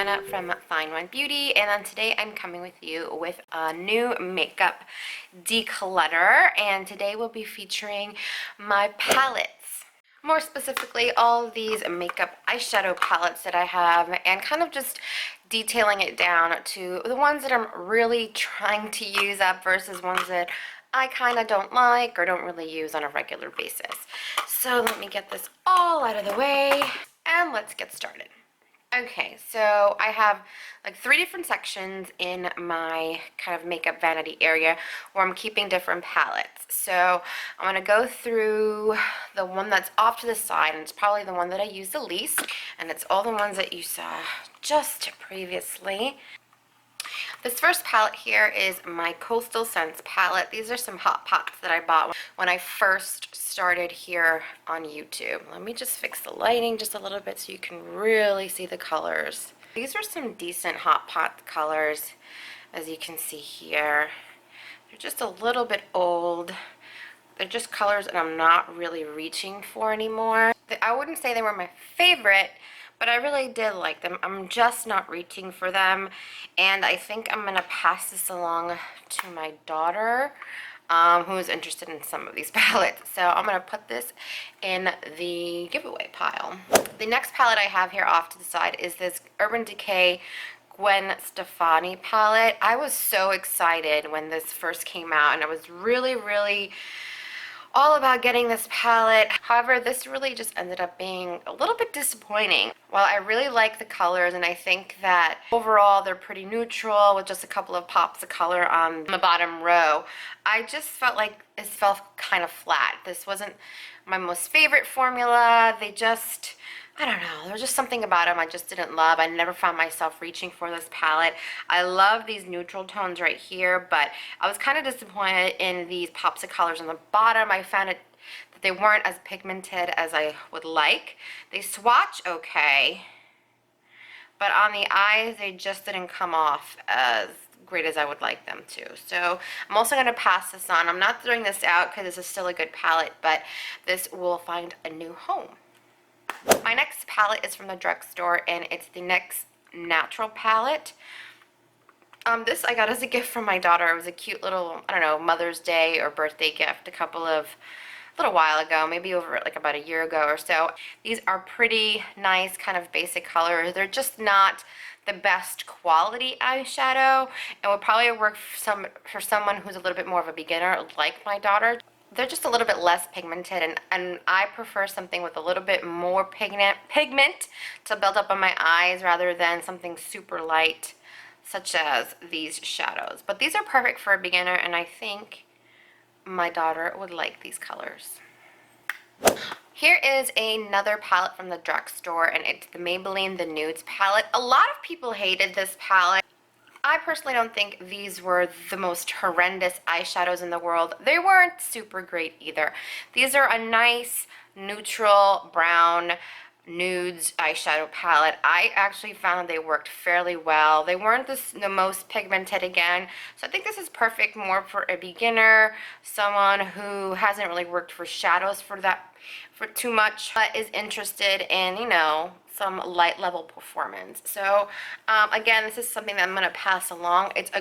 Hannah from Fine Wine Beauty, and today I'm coming with you with a new makeup declutter, and today we'll be featuring my palettes. More specifically, all of these makeup eyeshadow palettes that I have, and kind of just detailing it down to the ones that I'm really trying to use up versus ones that I kind of don't like or don't really use on a regular basis. So let me get this all out of the way and let's get started. Okay, so I have like 3 different sections in my kind of makeup vanity area where I'm keeping different palettes. So I'm going to go through the one that's off to the side, and it's probably the one that I use the least, and it's all the ones that you saw just previously. This first palette here is my Coastal Scents palette. These are some hot pots that I bought when I first started here on YouTube. Let me just fix the lighting just a little bit so you can really see the colors. These are some decent hot pot colors, as you can see here. They're just a little bit old. They're just colors that I'm not really reaching for anymore. I wouldn't say they were my favorite, but I really did like them. I'm just not reaching for them, and I think I'm gonna pass this along to my daughter, who's interested in some of these palettes. So I'm gonna put this in the giveaway pile. The next palette I have here off to the side is this Urban Decay Gwen Stefani palette. I was so excited when this first came out, and I was really all about getting this palette. However, this really just ended up being a little bit disappointing. While I really like the colors, and I think that overall they're pretty neutral with just a couple of pops of color on the bottom row, I just felt like it felt kind of flat. This wasn't my most favorite formula. They just, I don't know, there was just something about them I just didn't love. I never found myself reaching for this palette. I love these neutral tones right here, but I was kind of disappointed in these pops of colors on the bottom. I found it that they weren't as pigmented as I would like. They swatch okay, but on the eyes they just didn't come off as great as I would like them to. So I'm also going to pass this on. I'm not throwing this out because this is still a good palette, but this will find a new home. My next palette is from the drugstore, and it's the NYX Natural palette. This I got as a gift from my daughter. It was a cute little, I don't know, Mother's Day or birthday gift a little while ago, maybe over like about a year ago or so. These are pretty nice, kind of basic colors. They're just not the best quality eyeshadow, and would probably work for someone who's a little bit more of a beginner like my daughter. They're just a little bit less pigmented, and I prefer something with a little bit more pigment to build up on my eyes rather than something super light such as these shadows. But these are perfect for a beginner, and I think my daughter would like these colors. Here is another palette from the drugstore, and it's the Maybelline The Nudes palette. A lot of people hated this palette. I personally don't think these were the most horrendous eyeshadows in the world. They weren't super great either. These are a nice neutral brown nudes eyeshadow palette. I actually found they worked fairly well. They weren't the most pigmented again, so I think this is perfect more for a beginner, someone who hasn't really worked for shadows for too much, but is interested in, you know, some light level performance. So again, this is something that I'm going to pass along. It's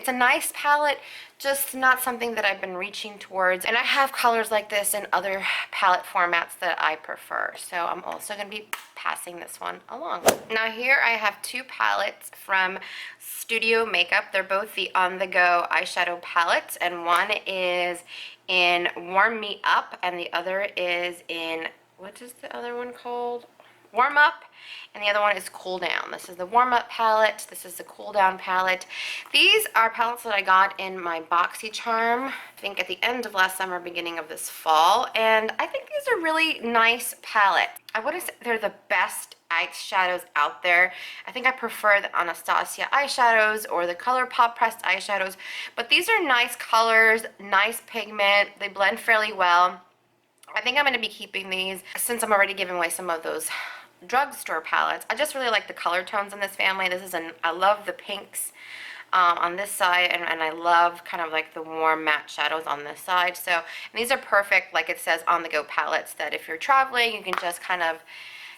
a nice palette, just not something that I've been reaching towards, and I have colors like this in other palette formats that I prefer, so I'm also going to be passing this one along. Now here I have 2 palettes from Studio Makeup. They're both the On The Go eyeshadow palettes, and one is in Warm Me Up and the other is in, what is the other one called? Warm Up, and the other one is Cool Down. This is the Warm Up palette. This is the Cool Down palette. These are palettes that I got in my BoxyCharm, I think at the end of last summer, beginning of this fall, and I think these are really nice palettes. I wouldn't say they're the best eyeshadows out there. I think I prefer the Anastasia eyeshadows or the ColourPop pressed eyeshadows, but these are nice colors, nice pigment. They blend fairly well. I think I'm going to be keeping these since I'm already giving away some of those drugstore palettes. I just really like the color tones in this family. I love the pinks on this side, and I love kind of like the warm matte shadows on this side. So, and these are perfect, like it says, on the go palettes that if you're traveling, you can just kind of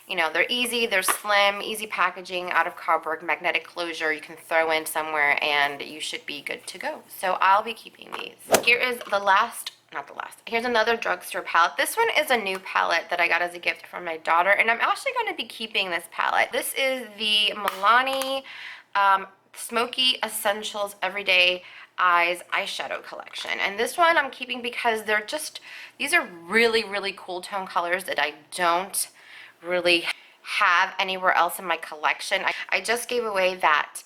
You know, they're easy, they're slim, easy packaging, out of cardboard, magnetic closure. You can throw in somewhere and you should be good to go. So I'll be keeping these. Here is the last, not the last, here's another drugstore palette. This one is a new palette that I got as a gift from my daughter, and I'm actually going to be keeping this palette. This is the Milani Smoky Essentials Everyday Eyes eyeshadow collection, and this one I'm keeping because they're just, these are really, really cool tone colors that I don't really have anywhere else in my collection. I just gave away that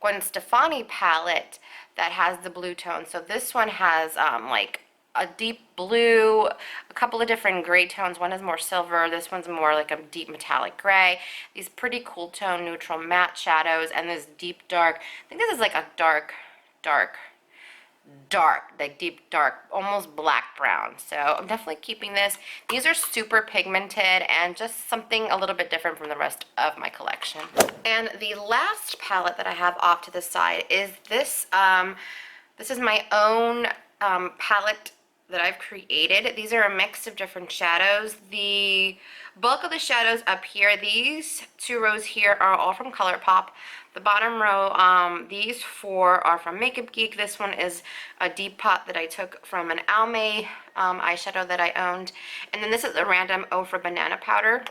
Gwen Stefani palette that has the blue tone, so this one has like a deep blue, a couple of different gray tones. One is more silver, this one's more like a deep metallic gray. These pretty cool tone neutral matte shadows, and this deep dark, I think this is like a dark, like deep dark, almost black brown. So I'm definitely keeping this. These are super pigmented and just something a little bit different from the rest of my collection. And the last palette that I have off to the side is this. This is my own palette that I've created. These are a mix of different shadows. The bulk of the shadows up here, these two rows here are all from ColourPop. The bottom row, these four are from Makeup Geek. This one is a deep pot that I took from an Almay eyeshadow that I owned. And then this is a random O for Banana powder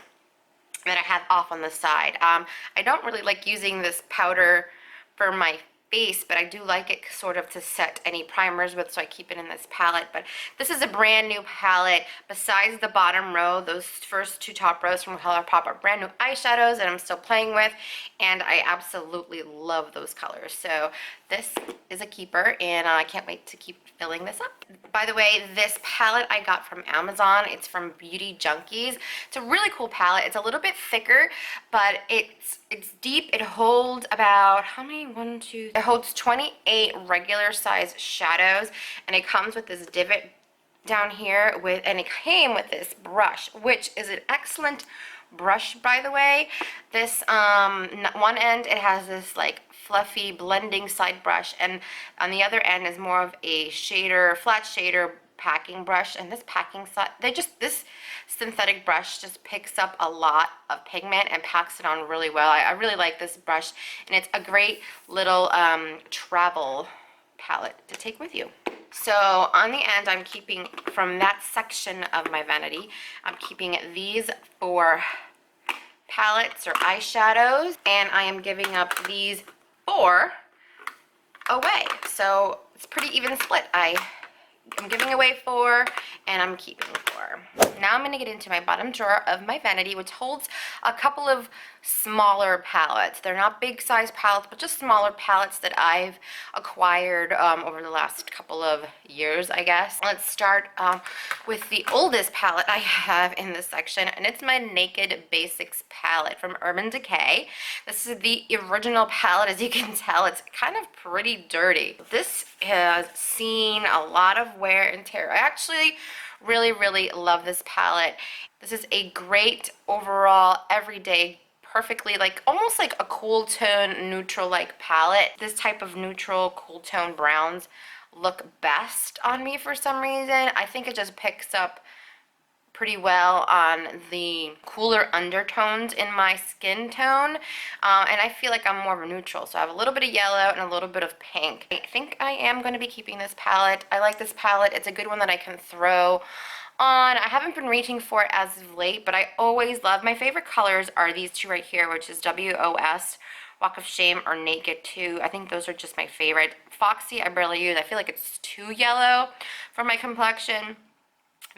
that I have off on the side. I don't really like using this powder for my face, but I do like it sort of to set any primers with, so I keep it in this palette. But this is a brand new palette. Besides the bottom row, those first two top rows from ColourPop are brand new eyeshadows that I'm still playing with, and I absolutely love those colors. So this is a keeper, and I can't wait to keep filling this up. By the way, this palette I got from Amazon. It's from Beauty Junkies. It's a really cool palette. It's a little bit thicker, but it's deep. It holds about, how many? One, two. It holds 28 regular size shadows, and it comes with this divot down here with, and it came with this brush, which is an excellent brush, by the way. This one end, it has this like fluffy blending side brush, and on the other end is more of a shader, flat shader packing brush. And this packing side, this synthetic brush just picks up a lot of pigment and packs it on really well. I really like this brush, and it's a great little travel palette to take with you. So on the end, I'm keeping, from that section of my vanity, I'm keeping these four palettes or eyeshadows, and I am giving up these four away. So it's pretty even split. I'm giving away four, and I'm keeping four. Now I'm going to get into my bottom drawer of my vanity, which holds a couple of smaller palettes. They're not big size palettes, but just smaller palettes that I've acquired over the last couple of years, I guess. Let's start with the oldest palette I have in this section, and it's my Naked Basics palette from Urban Decay. This is the original palette. As you can tell, it's kind of pretty dirty. This has seen a lot of wear and tear. I actually really love this palette. This is a great overall everyday, perfectly, like almost like a cool tone neutral like palette. This type of neutral cool tone browns look best on me for some reason. I think it just picks up pretty well on the cooler undertones in my skin tone, and I feel like I'm more of a neutral, so I have a little bit of yellow and a little bit of pink. I think I am going to be keeping this palette. I like this palette. It's a good one that I can throw on. I haven't been reaching for it as of late, but I always love, my favorite colors are these two right here, which is WOS, Walk of Shame, or Naked 2. I think those are just my favorite. Foxy I barely use. I feel like it's too yellow for my complexion.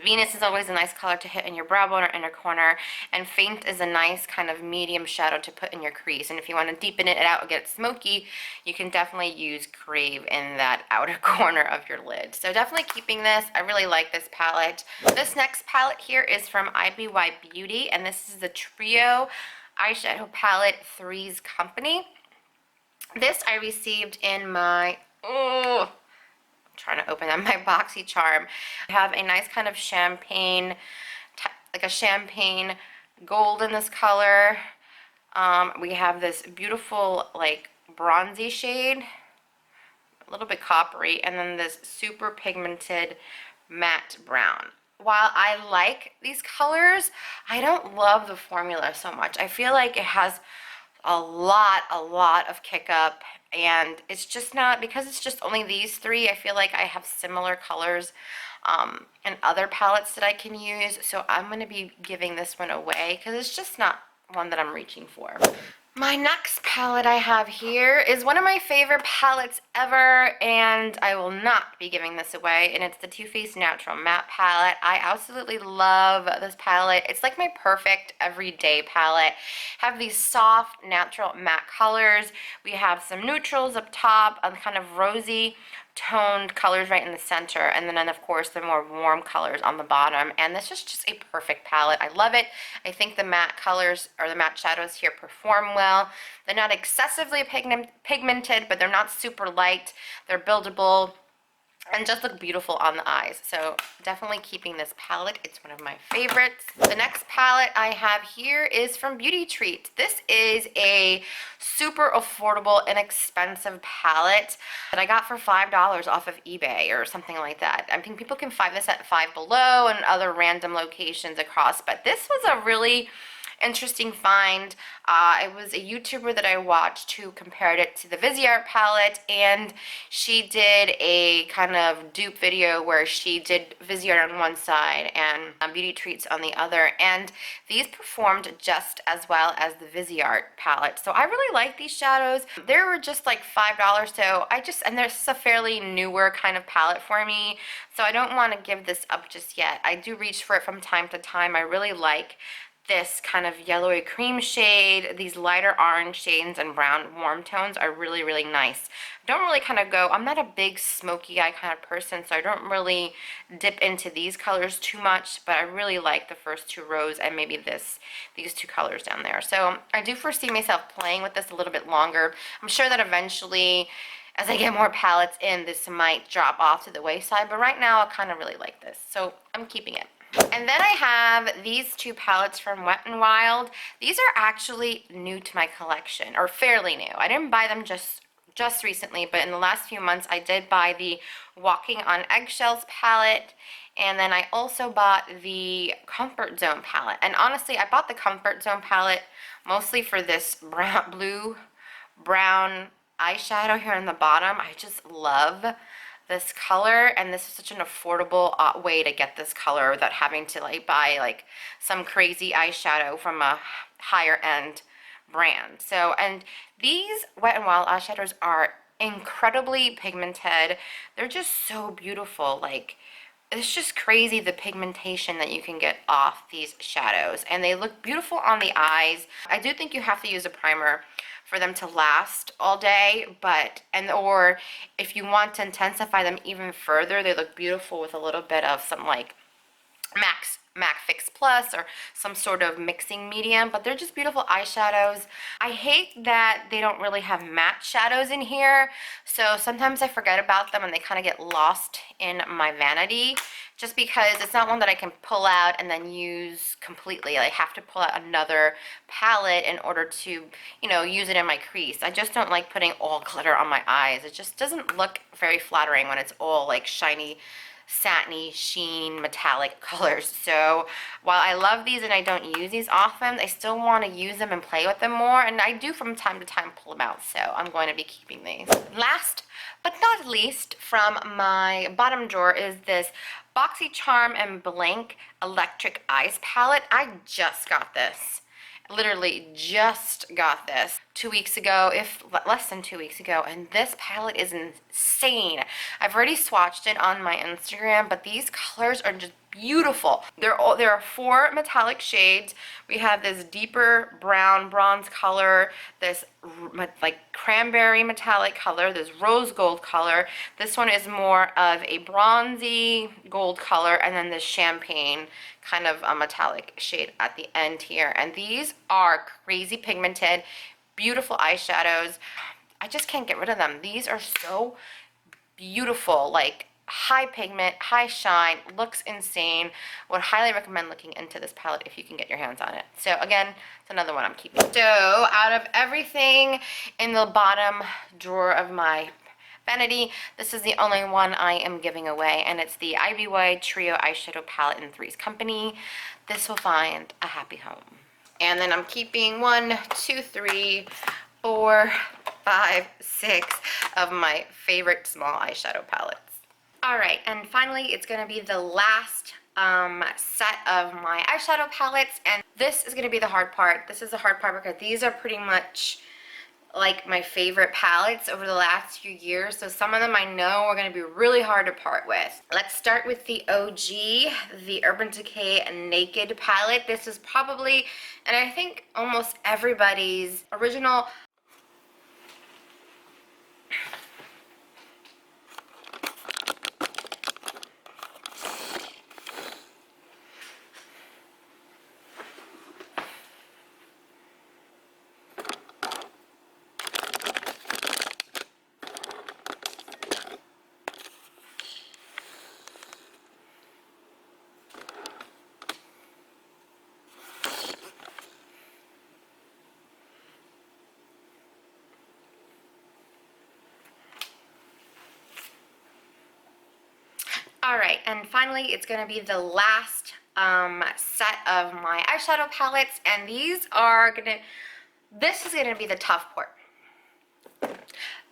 Venus is always a nice color to hit in your brow bone or inner corner, and Faint is a nice kind of medium shadow to put in your crease. And if you want to deepen it out and get it smoky, you can definitely use Crave in that outer corner of your lid. So definitely keeping this. I really like this palette. This next palette here is from IBY Beauty, and this is the Trio Eyeshadow Palette Three's Company. This I received in my, trying to open up my BoxyCharm. I have a nice kind of champagne, like a champagne gold in this color. We have this beautiful like bronzy shade, a little bit coppery, and then this super pigmented matte brown. while I like these colors, I don't love the formula so much. I feel like it has a lot of kick up, and it's just not, because it's just only these three, I feel like I have similar colors and other palettes that I can use. So I'm going to be giving this one away because it's just not one that I'm reaching for. My next palette I have here is one of my favorite palettes ever, and I will not be giving this away, and it's the Too Faced Natural Matte Palette. I absolutely love this palette. It's like my perfect everyday palette. Have these soft, natural matte colors. We have some neutrals up top, kind of rosy toned colors right in the center, and then of course the more warm colors on the bottom. And this is just a perfect palette. I love it. I think the matte colors, or the matte shadows here, perform well. They're not excessively pigmented, but they're not super light. They're buildable and just look beautiful on the eyes. So definitely keeping this palette. It's one of my favorites. The next palette I have here is from Beauty Treat. This is a super affordable, inexpensive palette that I got for $5 off of eBay or something like that. I think people can find this at Five Below and other random locations across, but this was a really interesting find. It was a YouTuber that I watched who compared it to the Viseart palette, and she did a kind of dupe video where she did Viseart on one side and Beauty Treats on the other, and these performed just as well as the Viseart palette. So I really like these shadows. They were just like $5, so and this is a fairly newer kind of palette for me, so I don't want to give this up just yet. I do reach for it from time to time. I really like this kind of yellowy cream shade. These lighter orange shades and brown warm tones are really, really nice. Don't really kind of go, I'm not a big smoky eye kind of person, so I don't really dip into these colors too much, but I really like the first two rows and maybe these two colors down there. So I do foresee myself playing with this a little bit longer. I'm sure that eventually, as I get more palettes in, this might drop off to the wayside, but right now I kind of really like this, so I'm keeping it. And then I have these two palettes from Wet n Wild. These are actually new to my collection, or fairly new. I didn't buy them just recently, but in the last few months I did buy the Walking on Eggshells palette, and then I also bought the Comfort Zone palette. And honestly, I bought the Comfort Zone palette mostly for this blue-brown eyeshadow here in the bottom. I just love this color, and this is such an affordable way to get this color without having to like buy like some crazy eyeshadow from a higher end brand. So, and these Wet n Wild eyeshadows are incredibly pigmented. They're just so beautiful. Like, it's just crazy the pigmentation that you can get off these shadows, and they look beautiful on the eyes. I do think you have to use a primer for them to last all day, or if you want to intensify them even further, they look beautiful with a little bit of some like MAC Fix Plus or some sort of mixing medium, but they're just beautiful eyeshadows. I hate that they don't really have matte shadows in here, so sometimes I forget about them and they kind of get lost in my vanity, just because it's not one that I can pull out and then use completely. I have to pull out another palette in order to, use it in my crease. I just don't like putting all glitter on my eyes. It just doesn't look very flattering when it's all like shiny, satiny, sheen, metallic colors. So while I love these and I don't use these often, I still want to use them and play with them more, and I do from time to time pull them out, so I'm going to be keeping these. Last but not least, from my bottom drawer is this BoxyCharm and Blank Electric Eyes palette. I just got this. Literally just got this 2 weeks ago, if less than 2 weeks ago, and this palette is insane. I've already swatched it on my Instagram, but these colors are just beautiful. There are 4 metallic shades. We have this deeper brown bronze color, this like cranberry metallic color, this rose gold color. This one is more of a bronzy gold color, and then this champagne kind of a metallic shade at the end here. And these are crazy pigmented, beautiful eyeshadows. I just can't get rid of them. These are so beautiful, like high pigment, high shine, looks insane. Would highly recommend looking into this palette if you can get your hands on it. So again, it's another one I'm keeping. So out of everything in the bottom drawer of my Vanity. This is the only one I am giving away, and it's the IBY Trio Eyeshadow Palette in Three's Company. This will find a happy home. And then I'm keeping 1, 2, 3, 4, 5, 6 of my favorite small eyeshadow palettes. All right, and finally, it's gonna be the last set of my eyeshadow palettes, and this is gonna be the hard part. This is the hard part because these are pretty much like my favorite palettes over the last few years, so some of them I know are going to be really hard to part with. Let's start with the OG, the Urban Decay Naked palette. This is probably, and I think almost everybody's original All right, and finally, it's going to be the last set of my eyeshadow palettes, and this is going to be the tough part.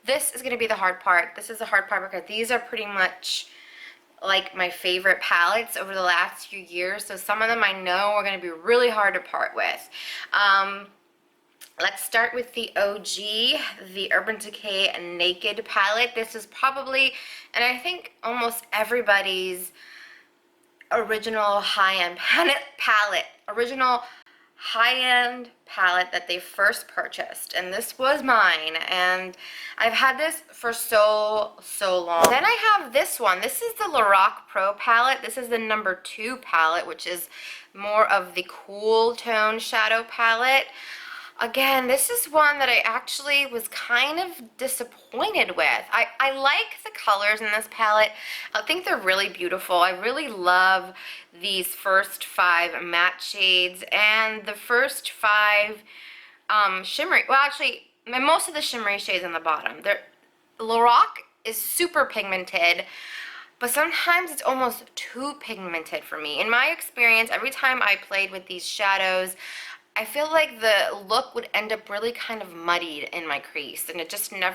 This is going to be the hard part. This is the hard part because these are pretty much like my favorite palettes over the last few years, so some of them I know are going to be really hard to part with. Let's start with the OG, the Urban Decay Naked palette. This is probably, and I think almost everybody's original high-end palette, original high-end palette that they first purchased, and this was mine, and I've had this for so long. Then I have this one. This is the Lorac Pro palette. This is the number 2 palette, which is more of the cool tone shadow palette. Again, this is one that I actually was kind of disappointed with. I like the colors in this palette. I think they're really beautiful. I really love these first 5 matte shades and the first 5 shimmery. Well, actually, most of the shimmery shades on the bottom. Lorac is super pigmented, but sometimes it's almost too pigmented for me. In my experience, every time I played with these shadows, I feel like the look would end up really kind of muddied in my crease, and it just didn't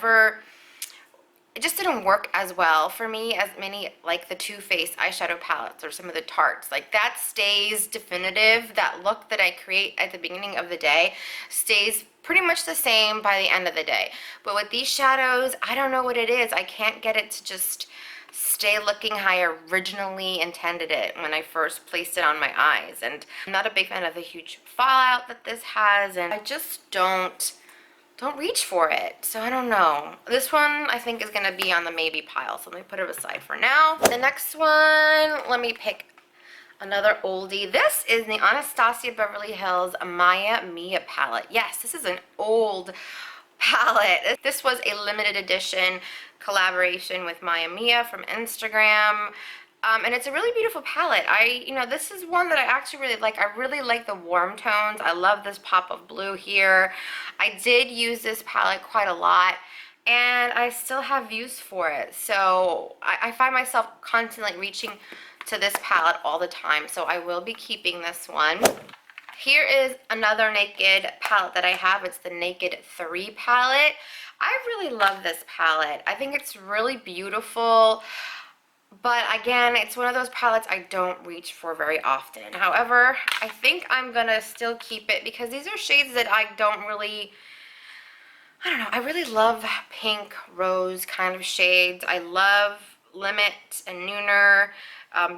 work as well for me as many like the Too Faced eyeshadow palettes or some of the Tartes. Like, that stays definitive. That look that I create at the beginning of the day stays pretty much the same by the end of the day. But with these shadows, I don't know what it is. I can't get it to just stay looking how I originally intended it when I first placed it on my eyes. And I'm not a big fan of the huge fallout that this has, and I just don't reach for it. So I don't know. This one I think is gonna be on the maybe pile, so let me put it aside for now. The next one, let me pick another oldie. This is the Anastasia Beverly Hills Maya Mia palette. Yes, this is an old palette. This was a limited edition collaboration with Maya Mia from Instagram. And it's a really beautiful palette. This is one that I actually really like. I really like the warm tones. I love this pop of blue here. I did use this palette quite a lot, and I still have use for it. So I find myself constantly reaching to this palette all the time. So I will be keeping this one. Here is another Naked palette that I have. It's the Naked 3 palette. I really love this palette. I think it's really beautiful, but again, it's one of those palettes I don't reach for very often. However, I think I'm gonna still keep it because these are shades that I don't know, I really love pink, rose kind of shades. I love Limit and Nooner.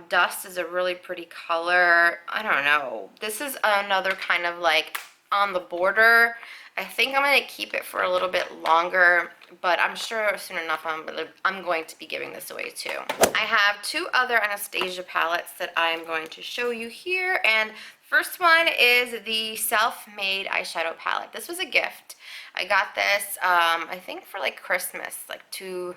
Dust is a really pretty color. I don't know. This is another kind of like on the border. I think I'm going to keep it for a little bit longer, but I'm sure soon enough I'm going to be giving this away too. I have 2 other Anastasia palettes that I'm going to show you here, and first one is the Self-Made eyeshadow palette. This was a gift. I got this, I think for like Christmas, like 2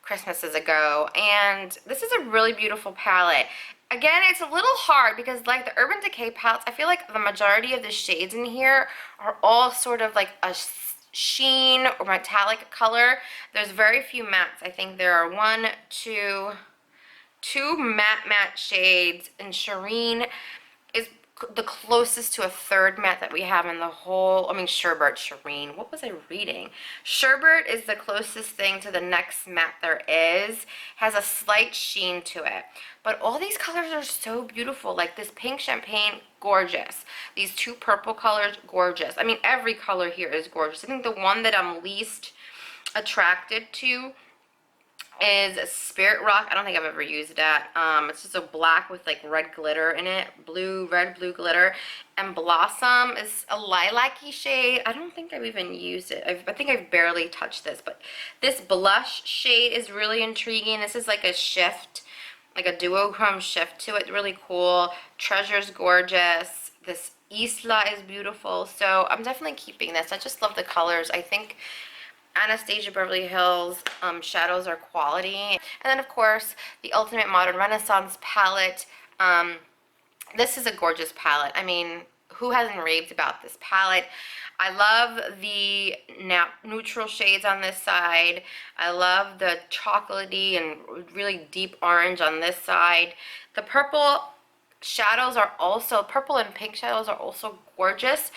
Christmases ago, and this is a really beautiful palette. Again, it's a little hard because like the Urban Decay palettes, I feel like the majority of the shades in here are all sort of like a sheen or metallic color. There's very few mattes. I think there are two matte shades, and Shireen is the closest to a third matte that we have in the whole, I mean Sherbert, Shireen, what was I reading? Sherbert is the closest thing to the next matte there is, has a slight sheen to it. But all these colors are so beautiful, like this pink champagne, gorgeous. These two purple colors, gorgeous. I mean, every color here is gorgeous. I think the one that I'm least attracted to is Spirit Rock. I don't think I've ever used that. It's just a black with like red glitter in it, red blue glitter. And Blossom is a lilac-y shade. I don't think I've even used it. I think I've barely touched this, but this blush shade is really intriguing. This is like a shift, like a duochrome shift to it, really cool. Treasure's gorgeous. This Isla is beautiful. So I'm definitely keeping this. I just love the colors. I think Anastasia Beverly Hills shadows are quality. And then of course the Ultimate Modern Renaissance palette. This is a gorgeous palette. I mean, who hasn't raved about this palette? I love the neutral shades on this side. I love the chocolatey and really deep orange on this side. The purple shadows are also, purple and pink shadows are also gorgeous.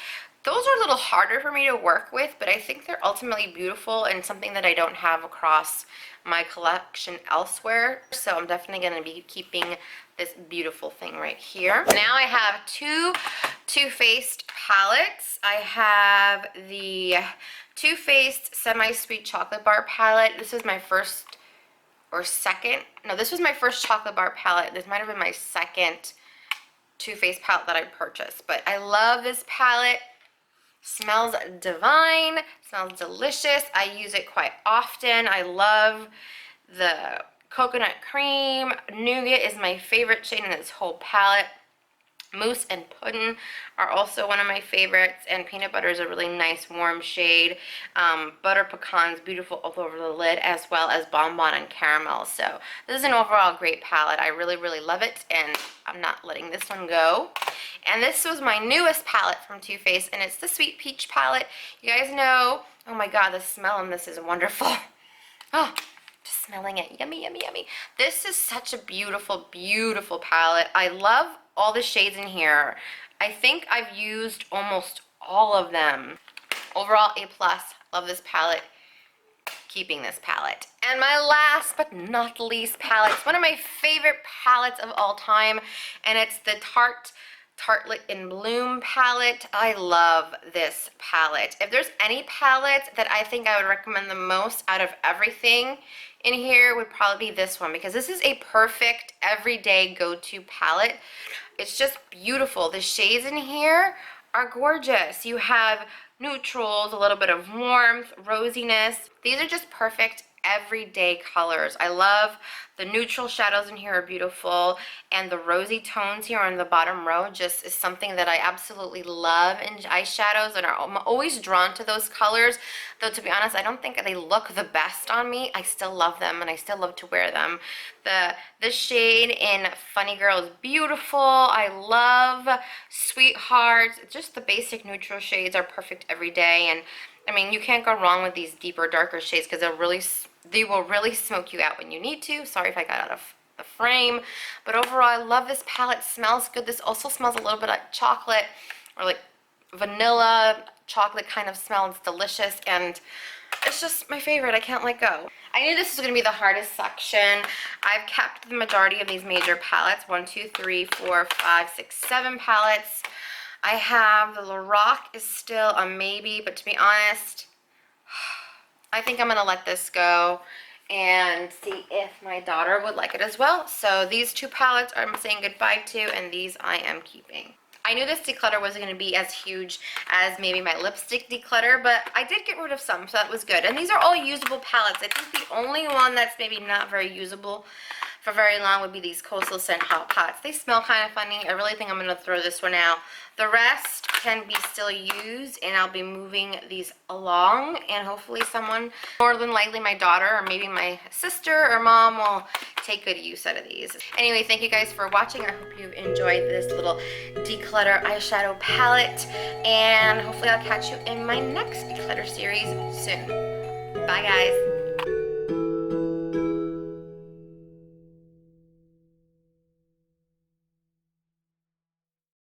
Those are a little harder for me to work with, but I think they're ultimately beautiful and something that I don't have across my collection elsewhere. So I'm definitely going to be keeping this beautiful thing right here. Now I have two Too Faced palettes. I have the Too Faced Semi-Sweet Chocolate Bar palette. This is my first or second. No, this was my first chocolate bar palette. This might have been my second Too Faced palette that I purchased. But I love this palette. Smells divine, smells delicious. I use it quite often. I love the coconut cream. Nougat is my favorite shade in this whole palette. Mousse and Pudding are also one of my favorites, and Peanut Butter is a really nice warm shade. Butter Pecan's beautiful all over the lid, as well as Bonbon and Caramel. So this is an overall great palette. I really, really love it, and I'm not letting this one go. And this was my newest palette from Too Faced, and it's the Sweet Peach palette. You guys know, oh my god, the smell on this is wonderful. Oh, just smelling it. Yummy, yummy, yummy. This is such a beautiful, beautiful palette. I love all the shades in here. I think I've used almost all of them. Overall, A+. Love this palette. Keeping this palette. And my last but not least palette. It's one of my favorite palettes of all time, and it's the Tartelette in Bloom palette. I love this palette. If there's any palette that I think I would recommend the most out of everything in here, would probably be this one, because this is a perfect everyday go-to palette. It's just beautiful. The shades in here are gorgeous. You have neutrals, a little bit of warmth, rosiness. These are just perfect everyday colors. I love the neutral shadows in here are beautiful, and the rosy tones here on the bottom row just is something that I absolutely love in eyeshadows, and I'm always drawn to those colors. Though to be honest, I don't think they look the best on me. I still love them, and I still love to wear them. This shade in Funny Girl is beautiful. I love Sweethearts. Just the basic neutral shades are perfect every day, and I mean, you can't go wrong with these deeper, darker shades, because they will really smoke you out when you need to. Sorry if I got out of the frame. But overall, I love this palette. It smells good. This also smells a little bit like chocolate, or like vanilla chocolate kind of smell. It's delicious, and it's just my favorite. I can't let go. I knew this was going to be the hardest section. I've kept the majority of these major palettes. 1, 2, 3, 4, 5, 6, 7 palettes. I have the Lorac is still a maybe, but to be honest, I think I'm going to let this go and see if my daughter would like it as well. So these two palettes I'm saying goodbye to, and these I am keeping. I knew this declutter wasn't going to be as huge as maybe my lipstick declutter, but I did get rid of some, so that was good. And these are all usable palettes. I think the only one that's maybe not very usable for very long would be these Coastal Scent Hot Pots. They smell kind of funny. I really think I'm going to throw this one out. The rest can be still used, and I'll be moving these along, and hopefully someone, more than likely my daughter or maybe my sister or mom, will take good use out of these. Anyway, thank you guys for watching. I hope you've enjoyed this little Declutter eyeshadow palette, and hopefully I'll catch you in my next Declutter series soon. Bye guys.